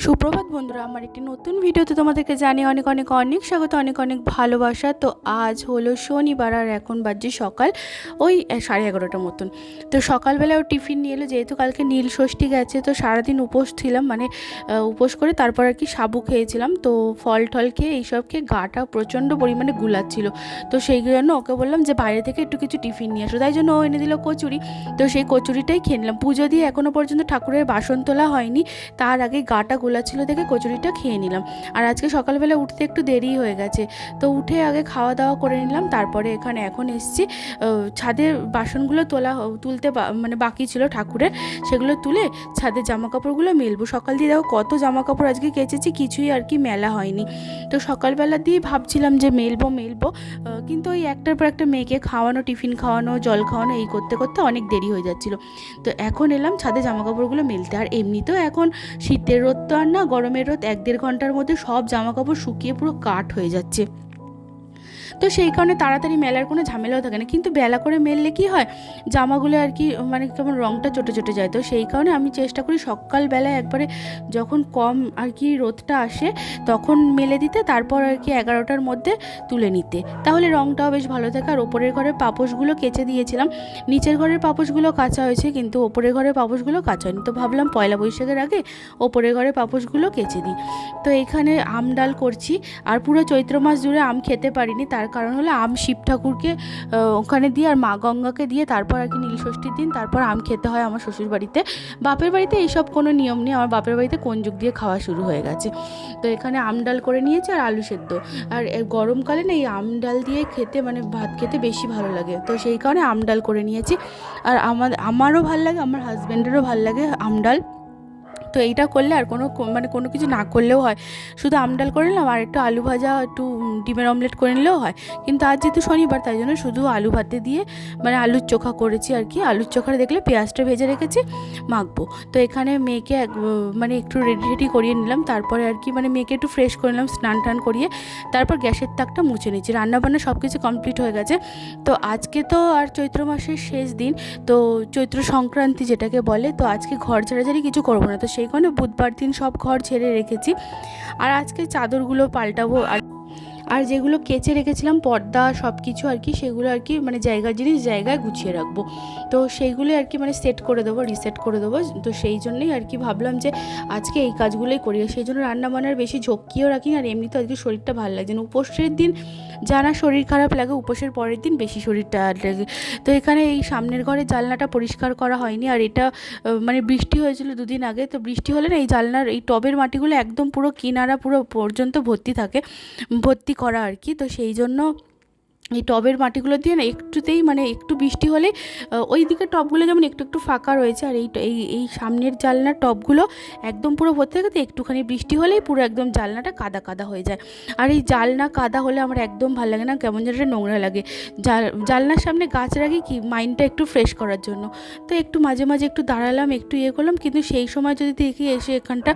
সুপ্রভাত বন্ধুরা, আমার একটি নতুন ভিডিওতে তোমাদেরকে জানিয়ে অনেক অনেক অনেক স্বাগত, অনেক অনেক ভালোবাসা। তো আজ হলো শনিবার আর এখন বাজে সকাল ওই 11:30 মতন। তো সকালবেলা ও টিফিন নিয়ে এলো, যেহেতু কালকে নীল ষষ্ঠী গেছে, তো সারাদিন উপোস ছিলাম, মানে উপোস করে তারপর আর কি সাবু খেয়েছিলাম। তো ফল টল খেয়ে এইসব খেয়ে গাটা প্রচণ্ড পরিমাণে গুলাচ্ছিল। তো সেই জন্য ওকে বললাম যে বাইরে থেকে একটু কিছু টিফিন নিয়ে আসো, তাই জন্য ও এনে দিল কচুরি। তো সেই কচুরিটাই খেয়ে নিলাম। পুজো দিয়ে এখনও পর্যন্ত ঠাকুরের বাসন তোলা হয়নি, তার আগে গাটা গোলাচ্ছিল দেখে কচুরিটা খেয়ে নিলাম। আর আজকে সকালবেলা উঠতে একটু দেরি হয়ে গেছে, তো উঠে আগে খাওয়া দাওয়া করে নিলাম। তারপরে এখন এসেছি, ছাদের বাসনগুলো তুলতে মানে বাকি ছিল ঠাকুরের, সেগুলো তুলে ছাদের জামা কাপড়গুলো মেলবো। সকাল দিয়ে দেখো কত জামা কাপড় আজকে কেচেছি, কিছুই আর কি মেলা হয়নি। তো সকালবেলা দিয়ে ভাবছিলাম যে মেলবো, কিন্তু ওই একটার পর একটা মেয়েকে খাওয়ানো, টিফিন খাওয়ানো, জল খাওয়ানো, এই করতে করতে অনেক দেরি হয়ে যাচ্ছিলো। তো এখন এলাম ছাদে জামা কাপড়গুলো মেলতে। আর এমনিতেও এখন শীতের রোদ তো আর না, গরমের রোদ, 1-1.5 ঘন্টার মধ্যে সব জামা কাপড় শুকিয়ে পুরো কাঠ হয়ে যাচ্ছে। তো সেই কারণে তাড়াতাড়ি মেলার কোনো ঝামেলাও থাকে না। কিন্তু বেলা করে মেললে কি হয়, জামাগুলো আর কি মানে কেমন রঙটা চটে চটে যায়। তো সেই কারণে আমি চেষ্টা করি সকালবেলায় একবারে যখন কম আর কি রোদটা আসে তখন মেলে দিতে, তারপর আর কি 11টার মধ্যে তুলে নিতে, তাহলে রঙটাও বেশ ভালো থাকে। আর ওপরের ঘরের পাপোশগুলো কেচে দিয়েছিলাম, নিচের ঘরের পাপোশগুলো কাচা হয়েছে, কিন্তু ওপরের ঘরের পাপোশগুলো কাচা হয়নি। তো ভাবলাম পয়লা বৈশাখের আগে ওপরের ঘরের পাপোশগুলো কেচে দিই। তো এখানে আম ডাল করছি। আর পুরো চৈত্র মাস জুড়ে আম খেতে পারিনি, তার কারণ হলো আম শিব ঠাকুরকে ওখানে দিয়ে আর মা গঙ্গাকে দিয়ে তারপর আর কি নীলষষ্ঠীর দিন তারপর আম খেতে হয় আমার শ্বশুর বাড়িতে। বাপের বাড়িতে এইসব কোনো নিয়ম নেই, আমার বাপের বাড়িতে কোনযুগ দিয়ে খাওয়া শুরু হয়ে গেছে। তো এখানে আম ডাল করে নিয়েছি আর আলু সেদ্ধ। আর গরমকালে না এই আম ডাল দিয়ে খেতে মানে ভাত খেতে বেশি ভালো লাগে, তো সেই কারণে আম ডাল করে নিয়েছি। আর আমারও ভালো লাগে, আমার হাজব্যান্ডেরও ভালো লাগে আম ডাল। তো এইটা করলে আর মানে কোনো কিছু না করলেও হয়, শুধু আম ডাল করে নিলাম আর একটু আলু ভাজা, একটু ডিমের অমলেট করে নিলেও হয়। কিন্তু আজ যেহেতু শনিবার, তাই জন্য শুধু আলু ভাতে দিয়ে মানে আলুর চোখা করেছি আর কি। আলুর চোখাটা দেখলে পেঁয়াজটা ভেজে রেখেছি, মাখবো। তো এখানে মেয়েকে মানে একটু রেডি করিয়ে নিলাম, তারপরে আর কি মানে মেয়েকে একটু ফ্রেশ করে নিলাম, স্নান টান করিয়ে তারপর গ্যাসের তাকটা মুছে নিচ্ছি। রান্নাবান্না সব কিছু কমপ্লিট হয়ে গেছে। তো আজকে তো আর চৈত্র মাসের শেষ দিন, তো চৈত্র সংক্রান্তি যেটাকে বলে। তো আজকে ঘর ঝাড়াঝাড়ি কিছু করবো না, তো সেই কারণে বুধবার দিন সব ঘর ঝেড়ে রেখেছি। আর আজকে চাদরগুলো পাল্টাবো, আর যেগুলো কেচে রেখেছিলাম পর্দা সব কিছু আর কি, সেগুলো আর কি মানে জায়গার জিনিস জায়গায় গুছিয়ে রাখবো। তো সেইগুলো আর কি মানে সেট করে দেবো, রিসেট করে দেবো। তো সেই জন্যই আর কি ভাবলাম যে আজকে এই কাজগুলোই করি। সেই জন্য রান্নাবান্নার বেশি ঝক্কিও রাখি না। আর এমনি তো আজকে শরীরটা ভালো লাগছে না, উপোসের দিন জানা শরীর খারাপ লাগে, উপোসের পরের দিন বেশি শরীরটা লাগে। তো এখানে এই সামনের ঘরের জানলাটা পরিষ্কার করা হয়নি, আর এটা মানে বৃষ্টি হয়েছিল 2 দিন আগে। তো বৃষ্টি হলে না এই জানলার এই টবের মাটিগুলো একদম পুরো কিনারা পুরো পর্যন্ত ভর্তি করা আর কি। তো সেই জন্য এই টবের মাটিগুলো দিয়ে না একটুতেই মানে একটু বৃষ্টি হলে ওই দিকের টবগুলো যেমন একটু একটু ফাঁকা রয়েছে, আর এই সামনের জানলার টবগুলো একদম পুরো ভর্তি থাকে। তো একটুখানি বৃষ্টি হলেই পুরো একদম জানলাটা কাদা কাদা হয়ে যায়। আর এই জানলা কাদা হলে আমার একদম ভালো লাগে না, কেমন যেন একটা নোংরা লাগে। জানলার সামনে গাছ রাখি কি মাইন্ডটা একটু ফ্রেশ করার জন্য। তো একটু মাঝে মাঝে একটু দাঁড়ালাম, একটু করলাম, কিন্তু সেই সময় যদি দেখি এসে এখানটা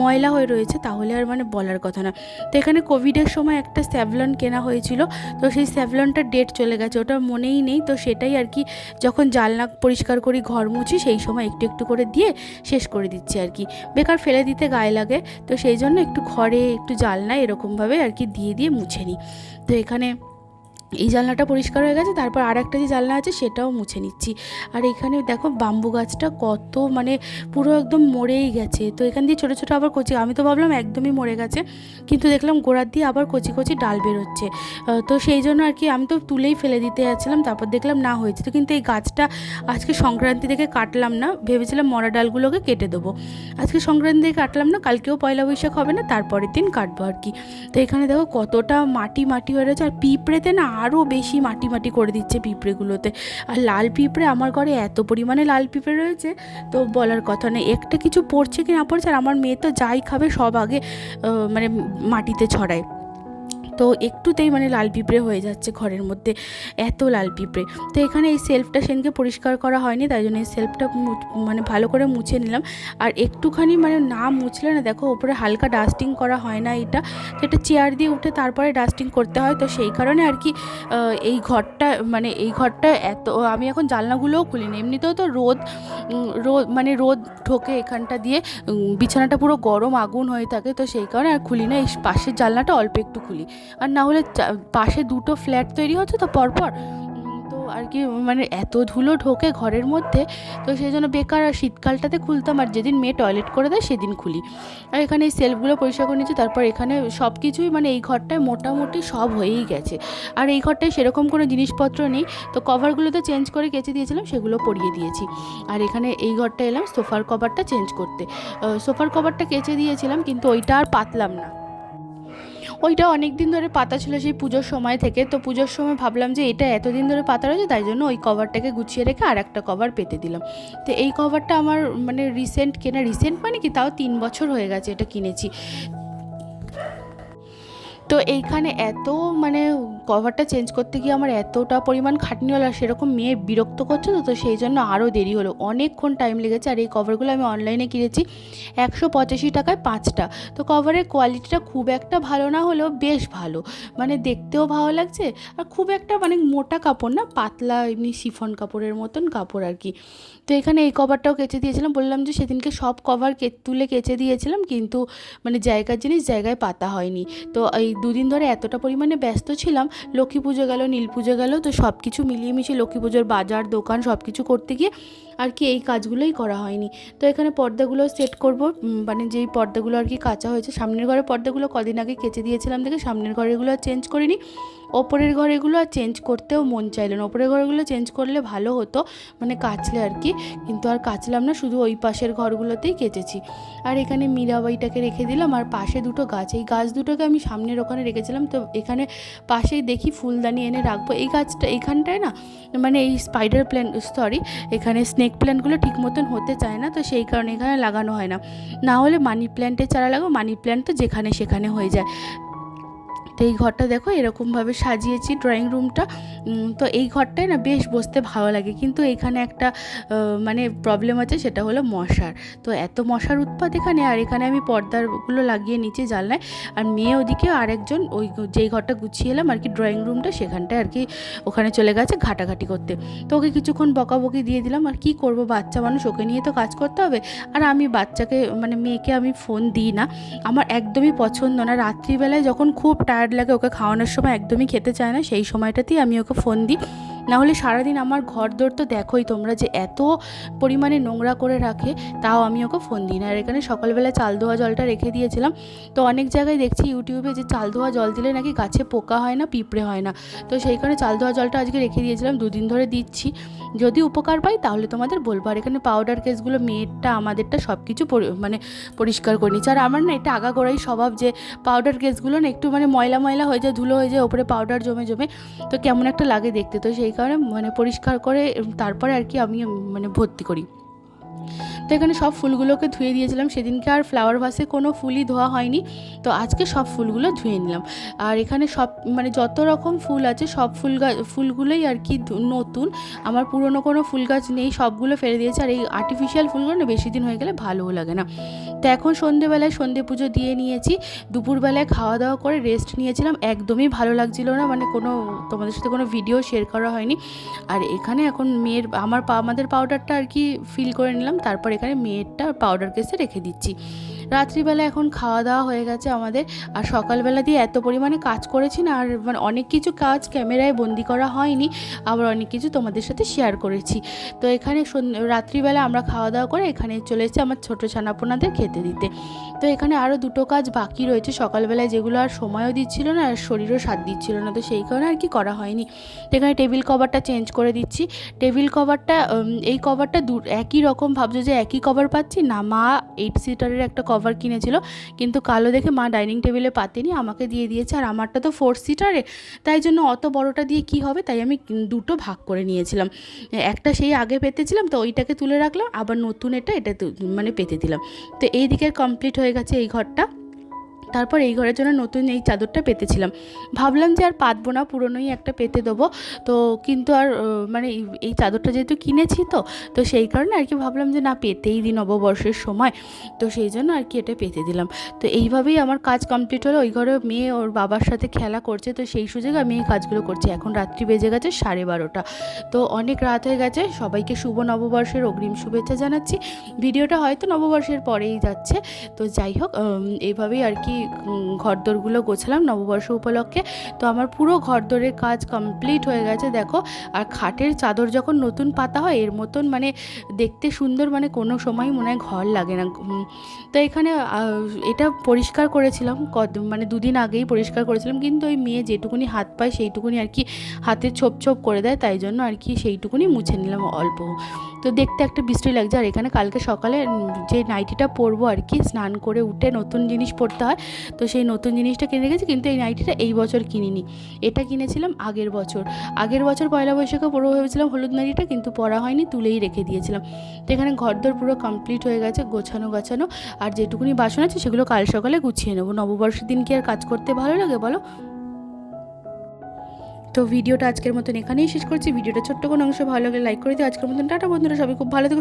ময়লা হয়ে রয়েছে তাহলে আর মানে বলার কথা না। তো এখানে কোভিডের সময় একটা স্যাভলন কেনা হয়েছিল, তো সেই স্যাভলনটার ডেট চলে গেছে, ওটা মনেই নেই। তো সেটাই আর কি যখন জানলা পরিষ্কার করি, ঘর মুছি, সেই সময় একটু একটু করে দিয়ে শেষ করে দিচ্ছি আর কি, বেকার ফেলে দিতে গায়ে লাগে। তো সেই জন্য একটু ঘরে একটু জানলা এরকমভাবে আর কি দিয়ে মুছে নিই। তো এখানে এই জানলাটা পরিষ্কার হয়ে গেছে, তারপর আর একটা যে জানলা আছে সেটাও মুছে নিচ্ছি। আর এখানে দেখো বাম্বু গাছটা কত মানে পুরো একদম মরেই গেছে। তো এখান দিয়ে ছোটো ছোটো আবার কচি, আমি তো ভাবলাম একদমই মরে গেছে, কিন্তু দেখলাম গোড়ার দিয়ে আবার কচি কচি ডাল বেরোচ্ছে। তো সেই জন্য আর কি আমি তো তুলেই ফেলে দিতে যাচ্ছিলাম, তারপর দেখলাম না হয়েছে। তো কিন্তু এই গাছটা আজকে সংক্রান্তি থেকে কাটলাম না, ভেবেছিলাম মরা ডালগুলোকে কেটে দেবো। আজকে সংক্রান্তি থেকে কাটলাম না, কালকেও পয়লা বৈশাখ হবে না, তারপরের দিন কাটবো আর কি। তো এখানে দেখো কতটা মাটি হয়ে রয়েছে, আর পিঁপড়েতে না আরও বেশি মাটি করে দিচ্ছে পিঁপড়েগুলোতে। আর লাল পিঁপড়ে আমার ঘরে এত পরিমাণে লাল পিঁপড়ে রয়েছে, তো বলার কথা নেই। একটা কিছু পড়ছে কি না পড়ছে, আর আমার মেয়ে তো যাই খাবে সব আগে মানে মাটিতে ছড়ায়। তো একটুতেই মানে লাল পিঁপড়ে হয়ে যাচ্ছে ঘরের মধ্যে, এত লাল পিঁপড়ে। তো এখানে এই সেলফটা সেদিনকে পরিষ্কার করা হয়নি, তাই জন্য এই সেলফটা মানে ভালো করে মুছে নিলাম। আর একটুখানি মানে না মুছলে না দেখো ওপরে হালকা ডাস্টিং করা হয় না এটা, তো এটা চেয়ার দিয়ে উঠে তারপরে ডাস্টিং করতে হয়। তো সেই কারণে আর কি এই ঘরটা এত, আমি এখন জানলাগুলোও খুলিনি, এমনিতেও তো রোদ রোদ ঢোকে এখানটা দিয়ে, বিছানাটা পুরো গরম আগুন হয়ে থাকে, তো সেই কারণে আর খুলি না। এই পাশের জানলাটা অল্প একটু খুলি, আর না হলে পাশে দুটো ফ্ল্যাট তৈরি হচ্ছে তো পরপর, তো আর কি মানে এত ধুলো ঢোকে ঘরের মধ্যে, তো সেই জন্য বেকার। আর শীতকালটাতে খুলতাম, আর যেদিন মেয়ে টয়লেট করে দেয় সেদিন খুলি। আর এখানে এই সেলফগুলো পরিষ্কার করে নিচ্ছি, তারপর এখানে সব কিছুই মানে এই ঘরটায় মোটামুটি সব হয়েই গেছে। আর এই ঘরটায় সেরকম কোনো জিনিসপত্র নেই, তো কভারগুলো তো চেঞ্জ করে কেচে দিয়েছিলাম, সেগুলো পরিয়ে দিয়েছি। আর এখানে এই ঘরটা এলাম সোফার কভারটা চেঞ্জ করতে। সোফার কভারটা কেচে দিয়েছিলাম, কিন্তু ওইটা আর পাতলাম না, ওইটা অনেক দিন ধরে পাতা ছিল সেই পুজোর সময় থেকে। তো পুজোর সময় ভাবলাম যে এটা এতদিন ধরে পাতা রয়েছে, তাই জন্য ওই কভারটাকে গুছিয়ে রেখে আর একটা কভার পেতে দিলাম। তো এই কভারটা আমার মানে রিসেন্ট মানে কি তাও 3 বছর হয়ে গেছে এটা কিনেছি। তো এইখানে এত মানে কভারটা চেঞ্জ করতে গিয়ে আমার এতটা পরিমাণ খাটনি হলো, আর সেরকম মেয়ে বিরক্ত করছে, তো সেই জন্য আরও দেরি হলো, অনেকক্ষণ টাইম লেগেছে। আর এই কভারগুলো আমি অনলাইনে কিনেছি 185 টাকায় 5টা। তো কভারের কোয়ালিটিটা খুব একটা ভালো না হলেও বেশ ভালো, মানে দেখতেও ভালো লাগছে। আর খুব একটা মানে মোটা কাপড় না, পাতলা এমনি শিফন কাপড়ের মতন কাপড় আর কি। তো এখানে এই কভারটাও কেচে দিয়েছিলাম, বললাম যে সেদিনকে সব কভার তুলে কেচে দিয়েছিলাম, কিন্তু মানে জায়গার জিনিস জায়গায় পাতা হয়নি। তো এই 2 দিন ধরে এতটা পরিমাণে ব্যস্ত ছিলাম, লক্ষ্মী পুজো গেল, নীল পুজো গেল, তো সব কিছু মিলিয়ে মিশিয়ে লক্ষ্মী পুজোর বাজার দোকান সব কিছু করতে গিয়ে আর কি এই কাজগুলোই করা হয়নি। তো এখানে পর্দাগুলো সেট করব, মানে যেই পর্দাগুলো আর কি কাঁচা হয়েছে, সামনের ঘরের পর্দাগুলো কদিন আগে কেচে দিয়েছিলাম দেখে সামনের ঘরেগুলো আর চেঞ্জ করিনি, ওপরের ঘরেগুলো আর চেঞ্জ করতেও মন চাইলো না। ওপরের ঘরগুলো চেঞ্জ করলে ভালো হতো, মানে কাচলে আর কি, কিন্তু আর কাচলাম না, শুধু ওই পাশের ঘরগুলোতেই কেচেছি। আর এখানে মীরাবাইটাকে রেখে দিলাম, আর পাশে দুটো গাছ, এই গাছ দুটোকে আমি সামনের ওখানে রেখেছিলাম, তো এখানে পাশেই দেখি ফুলদানি এনে রাখবো। এই গাছটা এইখানটায় না মানে এই স্পাইডার প্ল্যান্ট এখানে স্নেক প্ল্যান্টগুলো ঠিক মতন হতে চায় না, তো সেই কারণে এখানে লাগানো হয় না। না হলে মানি প্ল্যান্টের চারা লাগাবো, মানি প্ল্যান্ট তো যেখানে সেখানে হয়ে যায়। তো এই ঘরটা দেখো এরকমভাবে সাজিয়েছি ড্রয়িং রুমটা। তো এই ঘরটায় না বেশ বসতে ভালো লাগে, কিন্তু এখানে একটা মানে প্রবলেম আছে, সেটা হলো মশার। তো এত মশার উৎপাত এখানে, আর এখানে আমি পর্দাগুলো লাগিয়ে নিচে জানলায়, আর মেয়ে ওদিকে আরেকজন ওই যেই ঘরটা গুছিয়ে এলাম আর কি ড্রয়িং রুমটা, সেখানটায় আর কি ওখানে চলে গেছে ঘাটাঘাটি করতে। তো ওকে কিছুক্ষণ বকাবকি দিয়ে দিলাম, আর কি করব, বাচ্চা মানুষ, ওকে নিয়ে তো কাজ করতে হবে। আর আমি বাচ্চাকে মানে মেয়েকে আমি ফোন দিই না, আমার একদমই পছন্দ না। রাত্রিবেলায় যখন খুব টায়ার্ড লাগে, ওকে খাওয়ানোর সময় একদমই খেতে চায় না, সেই সময়টাতেই আমি ওকে ফোন দিই। নাহলে সারাদিন আমার ঘরদোর তো দেখোই তোমরা যে এত পরিমাণে নোংরা করে রাখে, তাও আমি ওকে ফোন দিই না। আর এখানে সকালবেলা চাল ধোয়া জলটা রেখে দিয়েছিলাম। তো অনেক জায়গায় দেখছি ইউটিউবে যে চাল ধোয়া জল দিলে নাকি গাছে পোকা হয় না, পিঁপড়ে হয় না, তো সেই কারণে চাল ধোয়া জলটা আজকে রেখে দিয়েছিলাম, 2 দিন ধরে দিচ্ছি। যদি উপকার পাই তাহলে তোমাদের বলবো। আর এখানে পাউডার কেসগুলো মেয়েরটা আমাদেরটা সব কিছু মানে পরিষ্কার করে নিচ্ছি। আর আমার না এটা আগাগোড়াই স্বভাব যে পাউডার কেসগুলো না একটু মানে ময়লা ময়লা হয়ে যায়, ধুলো হয়ে যায়, ওপরে পাউডার জমে জমে, তো কেমন একটা লাগে দেখতে, তো সেই কারণে মানে পরিষ্কার করে তারপরে আর কি আমি মানে ভর্তি করি। তো এখানে সব ফুলগুলোকে ধুয়ে দিয়েছিলাম, সেদিনকে আর ফ্লাওয়ার ভাসে কোনো ফুলই ধোয়া হয়নি, তো আজকে সব ফুলগুলো ধুয়ে নিলাম। আর এখানে সব মানে যত রকম ফুল আছে সব ফুলগুলোই আর কি নতুন, আমার পুরনো কোনো ফুল গাছ নেই, সবগুলো ফেলে দিয়েছে। আর এই আর্টিফিশিয়াল ফুলগুলো না বেশি দিন হয়ে গেলে ভালোও লাগে না। তো এখন সন্ধেবেলায় সন্ধে পুজো দিয়ে নিয়েছি, দুপুরবেলায় খাওয়া দাওয়া করে রেস্ট নিয়েছিলাম, একদমই ভালো লাগছিল না, মানে কোনো তোমাদের সাথে কোনো ভিডিও শেয়ার করা হয়নি। আর এখানে এখন মেয়ের আমাদের পাউডারটা আর কি ফিল করে নিলাম, তারপর এখানে মেয়েরটা পাউডার কেসে রেখে দিচ্ছি। রাত্রিবেলা এখন খাওয়া দাওয়া হয়ে গেছে আমাদের, আর সকালবেলা দিয়ে এত পরিমাণে কাজ করেছি না, আর মানে অনেক কিছু কাজ ক্যামেরায় বন্দি করা হয়নি, আবার অনেক কিছু তোমাদের সাথে শেয়ার করেছি। তো এখানে রাত্রিবেলা আমরা খাওয়া দাওয়া করে এখানে চলে এসেছি আমার ছোটো ছানাপোনাদের খেতে দিতে। তো এখানে আরও 2টো কাজ বাকি রয়েছে সকালবেলায়, যেগুলো আর সময়ও দিচ্ছিল না আর শরীরও সাথ দিচ্ছিল না, তো সেই কারণে আর কি করা হয়নি। তো এখানে টেবিল কভারটা চেঞ্জ করে দিচ্ছি। টেবিল কভারটা এই কভারটা একই রকম, ভাবছো যে একই কভার পাচ্ছি না, মা 8 সিটারের একটা কভার কিনেছিল, কিন্তু কালো দেখে মা ডাইনিং টেবিলে পাতেনি, আমাকে দিয়ে দিয়েছে। আর আমারটা তো 4 সিটারে, তাই জন্য অত বড়টা দিয়ে কি হবে, তাই আমি 2টো ভাগ করে নিয়েছিলাম। একটা সেই আগে পেতেছিলাম, তো ওইটাকে তুলে রাখলাম, আবার নতুন এটা মানে পেতে দিলাম। তো এই দিকের কমপ্লিট হয়ে গেছে এই ঘরটা। তারপর এই ঘরের জন্য নতুন এই চাদরটা পেতেছিলাম, ভাবলাম যে আর পাতবো না, পুরনোই একটা পেতে দেবো। তো কিন্তু আর মানে এই চাদরটা যেহেতু কিনেছি তো সেই কারণে আর কি ভাবলাম যে না পেতেই দিই নববর্ষের সময়, তো সেই জন্য আর কি এটা পেতে দিলাম। তো এইভাবেই আমার কাজ কমপ্লিট হলো। ওই ঘরে মেয়ে ওর বাবার সাথে খেলা করছে, তো সেই সুযোগে আমি এই কাজগুলো করছি। এখন রাত্রি বেজে গেছে 12:30, তো অনেক রাত হয়ে গেছে। সবাইকে শুভ নববর্ষের অগ্রিম শুভেচ্ছা জানাচ্ছি। ভিডিওটা হয়তো নববর্ষের পরেই যাচ্ছে, তো যাই হোক এইভাবেই আর কি ঘরদোরগুলো গোছালাম নববর্ষ উপলক্ষে। তো আমার পুরো ঘরদোরের কাজ কমপ্লিট হয়ে গেছে দেখো। আর খাটের চাদর যখন নতুন পাতা হয় এর মতন মানে দেখতে সুন্দর মানে কোনো সময় মনে হয় ঘর লাগে না। তো এখানে এটা পরিষ্কার করেছিলাম মানে 2 দিন আগেই পরিষ্কার করেছিলাম, কিন্তু ওই মেয়ে যেটুকুনি হাত পায় সেইটুকুনি আর কি হাতে ছোপ ছোপ করে দেয়, তাই জন্য আর কি সেইটুকুনি মুছে নিলাম অল্প। তো দেখতে একটা বৃষ্টি লাগছে। আর এখানে কালকে সকালে যে নাইটিটা পরবো আর কি, স্নান করে উঠে নতুন জিনিস পরতে হয়, তো সেই নতুন জিনিসটা কিনে রেখেছি। কিন্তু এই নাইটিটা এই বছর কিনিনি, এটা কিনেছিলাম আগের বছর পয়লা বৈশাখে পরবো ভেবেছিলাম হলুদ নাইটিটা, কিন্তু পরা হয়নি, তুলেই রেখে দিয়েছিলাম। তো এখানে ঘরদোর পুরো কমপ্লিট হয়ে গেছে, গোছানো গাছানো। আর যেটুকুনি বাসন আছে সেগুলো কাল সকালে গুছিয়ে নেবো। নববর্ষের দিন কি আর কাজ করতে ভালো লাগে বলো? তো ভিডিওটা আজকের মতন এখানেই শেষ করছি। ভিডিওটা ছোট্ট কোনো অংশ ভালো লাগলে লাইক করে দিও। আজকের মতন টাটা বন্ধুরা, সবাই খুব ভালো থেকো।